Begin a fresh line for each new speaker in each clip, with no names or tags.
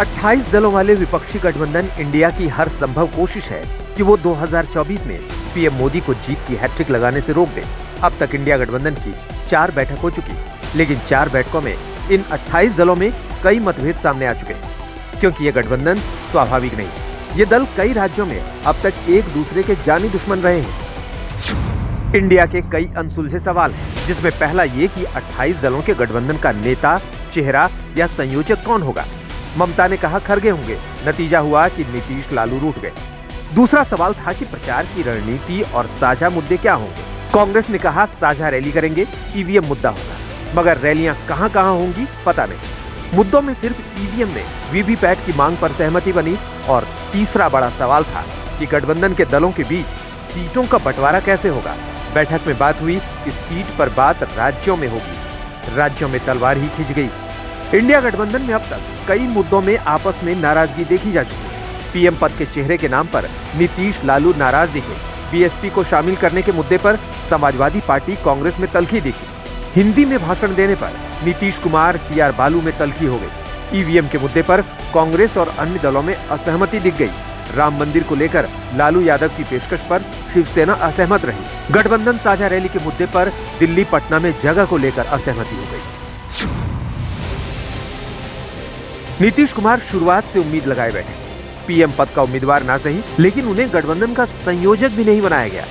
28 दलों वाले विपक्षी गठबंधन इंडिया की हर संभव कोशिश है कि वो 2024 में पीएम मोदी को जीत की हैट्रिक लगाने से रोक दे। अब तक इंडिया गठबंधन की 4 बैठक हो चुकी, लेकिन 4 बैठकों में इन 28 दलों में कई मतभेद सामने आ चुके हैं, क्योंकि ये गठबंधन स्वाभाविक नहीं। ये दल कई राज्यों में अब तक एक दूसरे के जानी दुश्मन रहे हैं। इंडिया के कई अनसुलझे सवाल हैं, जिसमें पहला ये कि 28 दलों के गठबंधन का नेता, चेहरा या संयोजक कौन होगा। ममता ने कहा खरगे होंगे, नतीजा हुआ कि नीतीश लालू रूठ गए। दूसरा सवाल था कि प्रचार की रणनीति और साझा मुद्दे क्या होंगे। कांग्रेस ने कहा साझा रैली करेंगे, ईवीएम मुद्दा होगा, मगर रैलियां कहां होंगी पता नहीं। मुद्दों में सिर्फ ईवीएम में वीवीपैट की मांग पर सहमति बनी। और तीसरा बड़ा सवाल था कि गठबंधन के दलों के बीच सीटों का बंटवारा कैसे होगा। बैठक में बात हुई कि सीट पर बात राज्यों में होगी। राज्यों में तलवार ही खिंच गई। इंडिया गठबंधन में अब तक कई मुद्दों में आपस में नाराजगी देखी जा चुकी है। पीएम पद के चेहरे के नाम पर नीतीश लालू नाराज दिखे। बीएसपी को शामिल करने के मुद्दे पर समाजवादी पार्टी कांग्रेस में तल्खी दिखी। हिंदी में भाषण देने पर नीतीश कुमार टीआर बालू में तल्खी हो गई। ईवीएम के मुद्दे पर कांग्रेस और अन्य दलों में असहमति दिख गई। राम मंदिर को लेकर लालू यादव की पेशकश पर शिवसेना असहमत रही। गठबंधन साझा रैली के मुद्दे पर दिल्ली पटना में जगह को लेकर असहमति हो गई। नीतीश कुमार शुरुआत से उम्मीद लगाए बैठे, पीएम पद का उम्मीदवार ना सही, लेकिन उन्हें गठबंधन का संयोजक भी नहीं बनाया गया।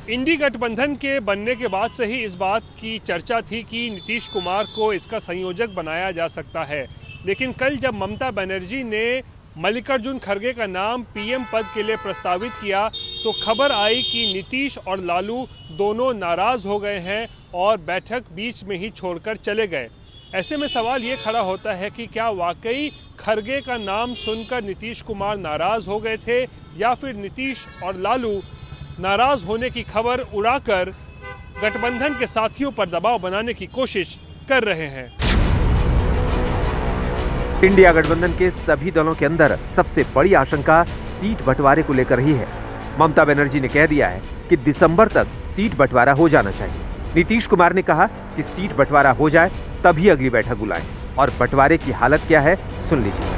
इंडी गठबंधन के बनने के बाद से ही इस बात की चर्चा थी कि नीतीश कुमार को इसका संयोजक बनाया जा सकता है, लेकिन कल जब ममता बनर्जी ने मल्लिकार्जुन खड़गे का नाम पीएम पद के लिए प्रस्तावित किया तो खबर आई कि नीतीश और लालू दोनों नाराज हो गए हैं और बैठक बीच में ही छोड़कर चले गए। ऐसे में सवाल ये खड़ा होता है कि क्या वाकई खड़गे का नाम सुनकर नीतीश कुमार नाराज हो गए थे, या फिर नीतीश और लालू नाराज होने की खबर उड़ाकर गठबंधन के साथियों पर दबाव बनाने की कोशिश कर रहे हैं।
इंडिया गठबंधन के सभी दलों के अंदर सबसे बड़ी आशंका सीट बंटवारे को लेकर ही है। ममता बनर्जी ने कह दिया है कि दिसंबर तक सीट बंटवारा हो जाना चाहिए। नीतीश कुमार ने कहा कि सीट बंटवारा हो जाए तभी अगली बैठक बुलाएं। और बंटवारे की हालत क्या है, सुन लीजिए।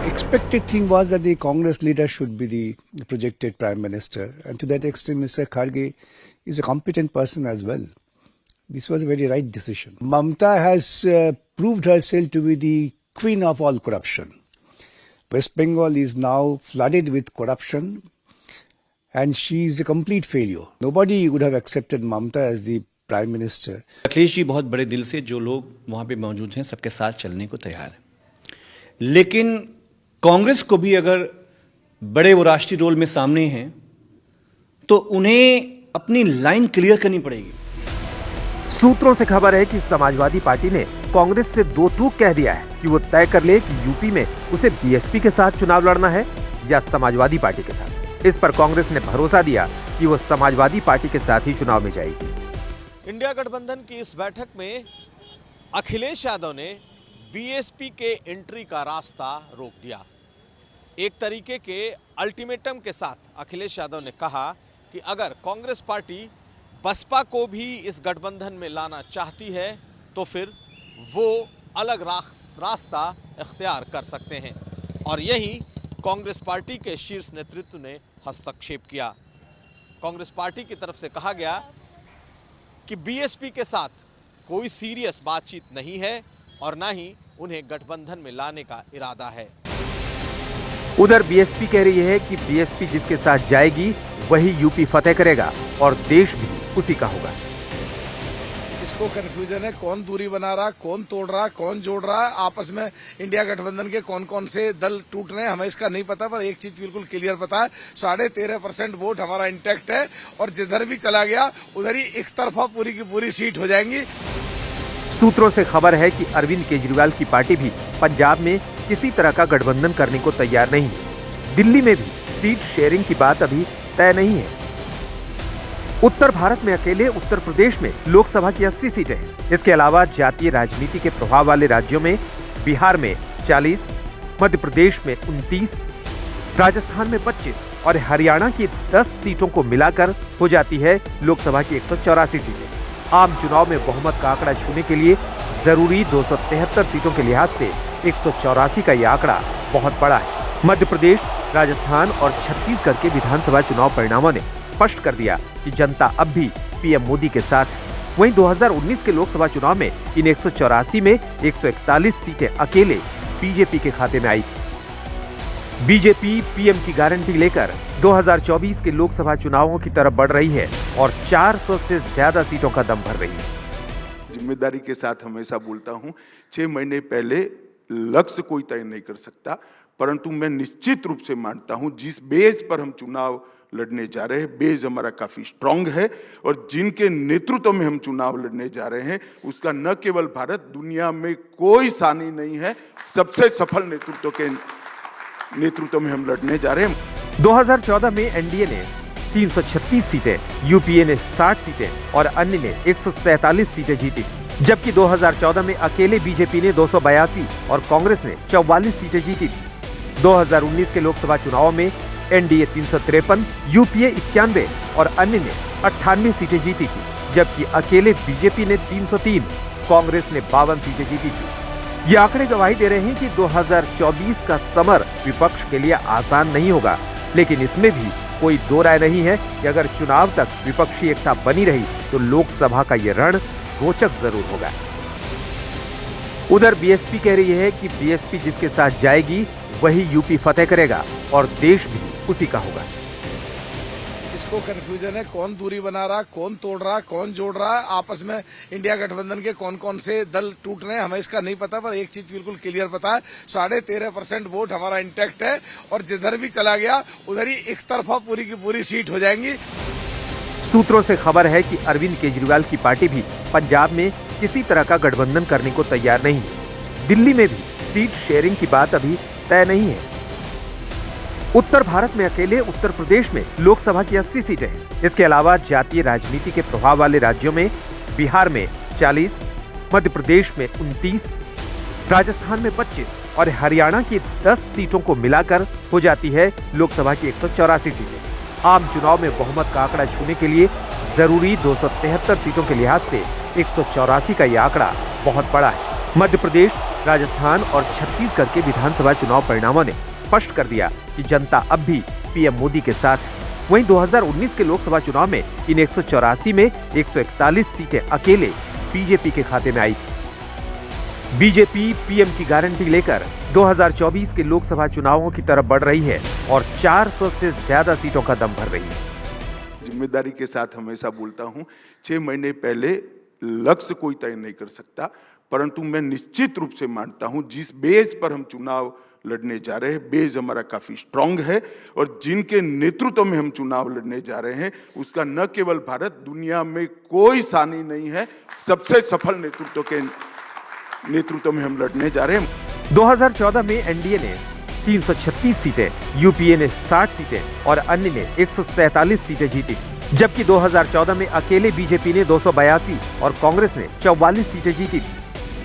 Expected thing was that the Congress leader should be the projected Prime Minister, and to that extent, Mr. Kharge is a competent person as well. This was a very right decision. Mamta has proved herself to be the queen of all corruption. West Bengal is now flooded with corruption, and she is a complete failure. Nobody would have accepted Mamta as the Prime Minister.
Akhilesh ji बहुत बड़े दिल से जो लोग वहाँ पे मौजूद हैं सबके साथ चलने को तैयार है, लेकिन कांग्रेस को भी अगर बड़े वो राष्ट्रीय रोल में सामने हैं तो उन्हें अपनी लाइन क्लियर करनी पड़ेगी।
सूत्रों से खबर है कि समाजवादी पार्टी ने कांग्रेस से 2 टूक कह दिया है कि वो तय कर ले कि यूपी में उसे बीएसपी के साथ चुनाव लड़ना है या समाजवादी पार्टी के साथ। इस पर कांग्रेस ने भरोसा दिया कि वो समाजवादी पार्टी के साथ ही चुनाव में जाएगी।
इंडिया गठबंधन की इस बैठक में अखिलेश यादव ने बीएसपी के एंट्री का रास्ता रोक दिया। एक तरीके के अल्टीमेटम के साथ अखिलेश यादव ने कहा कि अगर कांग्रेस पार्टी बसपा को भी इस गठबंधन में लाना चाहती है तो फिर वो अलग रास्ता इख्तियार कर सकते हैं। और यही कांग्रेस पार्टी के शीर्ष नेतृत्व ने हस्तक्षेप किया। कांग्रेस पार्टी की तरफ से कहा गया कि बीएसपी के साथ कोई सीरियस बातचीत नहीं है और ना ही उन्हें गठबंधन में लाने का इरादा है।
उधर बीएसपी कह रही है कि बीएसपी जिसके साथ जाएगी वही यूपी फतेह करेगा और देश भी उसी का होगा।
इसको कंफ्यूजन है, कौन दूरी बना रहा, कौन तोड़ रहा, कौन जोड़ रहा, आपस में इंडिया गठबंधन के कौन कौन से दल टूट रहे हैं हमें इसका नहीं पता, पर एक चीज बिल्कुल क्लियर पता है, 13.5% वोट हमारा इंटैक्ट है और जिधर भी चला गया उधर ही एक तरफा पूरी की पूरी सीट हो जाएंगी।
सूत्रों से खबर है कि अरविंद केजरीवाल की पार्टी भी पंजाब में किसी तरह का गठबंधन करने को तैयार नहीं है। दिल्ली में भी सीट शेयरिंग की बात अभी तय नहीं है। उत्तर भारत में अकेले उत्तर प्रदेश में लोकसभा की 80 सीटें हैं। इसके अलावा जातीय राजनीति के प्रभाव वाले राज्यों में बिहार में 40, मध्य प्रदेश में 29, राजस्थान में 25 और हरियाणा की 10 सीटों को मिलाकर हो जाती है लोकसभा की 184 सीटें। आम चुनाव में बहुमत का आंकड़ा छूने के लिए जरूरी 273 सीटों के लिहाज से 184 का यह आंकड़ा बहुत बड़ा है। मध्य प्रदेश, राजस्थान और छत्तीसगढ़ के विधानसभा चुनाव परिणामों ने स्पष्ट कर दिया कि जनता अब भी पीएम मोदी के साथ है। वहीं 2019 के लोकसभा चुनाव में इन 184 में 141 सीटें अकेले बीजेपी के खाते में आई थी। बीजेपी पीएम की गारंटी लेकर 2024 के लोकसभा चुनावों की तरफ बढ़ रही है और 400 से ज्यादा सीटों का दम भर रही है।
जिम्मेदारी के साथ हमेशा बोलता हूं, 6 महीने पहले लक्ष्य कोई तय नहीं कर सकता, परंतु मैं निश्चित रूप से मानता हूं जिस बेस पर हम चुनाव लड़ने जा रहे हैं, बेस हमारा काफी स्ट्रांग है और जिनके नेतृत्व में हम चुनाव लड़ने जा रहे हैं उसका न केवल भारत, दुनिया में कोई सानी नहीं है। सबसे सफल नेतृत्व में हम लड़ने जा रहे हैं।
2014 में एनडीए ने 336 सीटें, यूपीए ने 60 सीटें और अन्य ने 147 सीटें जीती, जबकि 2014 में अकेले बीजेपी ने 282 और कांग्रेस ने 44 सीटें जीती थी। 2019 के लोकसभा चुनाव में एनडीए 353, यूपीए 91 और अन्य ने 98 सीटें जीती थी, जबकि अकेले बीजेपी ने 303, कांग्रेस ने 52 सीटें जीती थी। ये आंकड़े गवाही दे रहे हैं कि 2024 का समर विपक्ष के लिए आसान नहीं होगा, लेकिन इसमें भी कोई दो राय नहीं है कि अगर चुनाव तक विपक्षी एकता बनी रही तो लोकसभा का ये रण रोचक जरूर होगा। उधर बीएसपी कह रही है कि बीएसपी जिसके साथ जाएगी वही यूपी फतेह करेगा और देश भी उसी का होगा।
इसको कंफ्यूजन है, कौन दूरी बना रहा, कौन तोड़ रहा, कौन जोड़ रहा, आपस में इंडिया गठबंधन के कौन कौन से दल टूट रहे हैं हमें इसका नहीं पता, पर एक चीज बिल्कुल क्लियर पता है, 13.5% वोट हमारा इंटैक्ट है और जिधर भी चला गया उधर ही एक तरफा पूरी की पूरी सीट हो जाएंगी।
सूत्रों से खबर है कि अरविंद केजरीवाल की पार्टी भी पंजाब में किसी तरह का गठबंधन करने को तैयार नहीं है। दिल्ली में भी सीट शेयरिंग की बात अभी तय नहीं है। उत्तर भारत में अकेले उत्तर प्रदेश में लोकसभा की 80 सीटें हैं। इसके अलावा जातीय राजनीति के प्रभाव वाले राज्यों में बिहार में 40, मध्य प्रदेश में 29, राजस्थान में 25 और हरियाणा की 10 सीटों को मिलाकर हो जाती है लोकसभा की 184 सीटें। आम चुनाव में बहुमत का आंकड़ा छूने के लिए जरूरी 273 सीटों के लिहाज से 184 का यह आंकड़ा बहुत बड़ा है। मध्य प्रदेश, राजस्थान और छत्तीसगढ़ के विधानसभा चुनाव परिणामों ने स्पष्ट कर दिया कि जनता अब भी पीएम मोदी के साथ है। वहीं 2019 के लोकसभा चुनाव में इन 184 में 141 सीटें अकेले बीजेपी के खाते में आई थी। बीजेपी पीएम की गारंटी लेकर 2024 के लोकसभा चुनावों की तरफ बढ़ रही है और 400 से ज्यादा सीटों का दम भर रही है।
जिम्मेदारी के साथ हमेशा बोलता हूं, 6 महीने पहले लक्ष्य कोई तय नहीं कर सकता, परंतु मैं निश्चित रूप से मानता हूं जिस बेस पर हम चुनाव लड़ने जा रहे हैं, बेस हमारा काफी स्ट्रांग है और जिनके नेतृत्व में हम चुनाव लड़ने जा रहे हैं उसका न केवल भारत, दुनिया में कोई सानी नहीं है। सबसे सफल नेतृत्व में हम लड़ने जा रहे हैं।
2014 में एनडीए ने 336 सीटें, यूपीए ने 60 सीटें और अन्य ने 147 सीटें जीती, जबकि 2014 में अकेले बीजेपी ने 282 और कांग्रेस ने 44 सीटें जीती थी।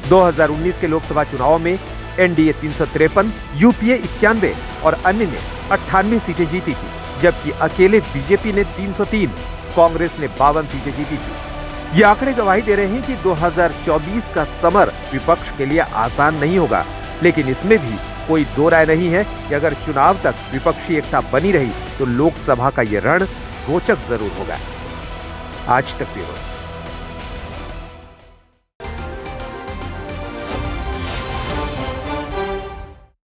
2019 के लोकसभा चुनाव में एनडीए 353, यूपीए 91 और अन्य ने 98 सीटें जीती थी, जबकि अकेले बीजेपी ने 303, कांग्रेस ने 52 सीटें जीती थी। ये आंकड़े गवाही दे रहे हैं कि 2024 का समर विपक्ष के लिए आसान नहीं होगा, लेकिन इसमें भी कोई दो राय नहीं है कि अगर चुनाव तक विपक्षी एकता बनी रही तो लोकसभा का ये रण रोचक जरूर होगा। आज तक ब्यूरो।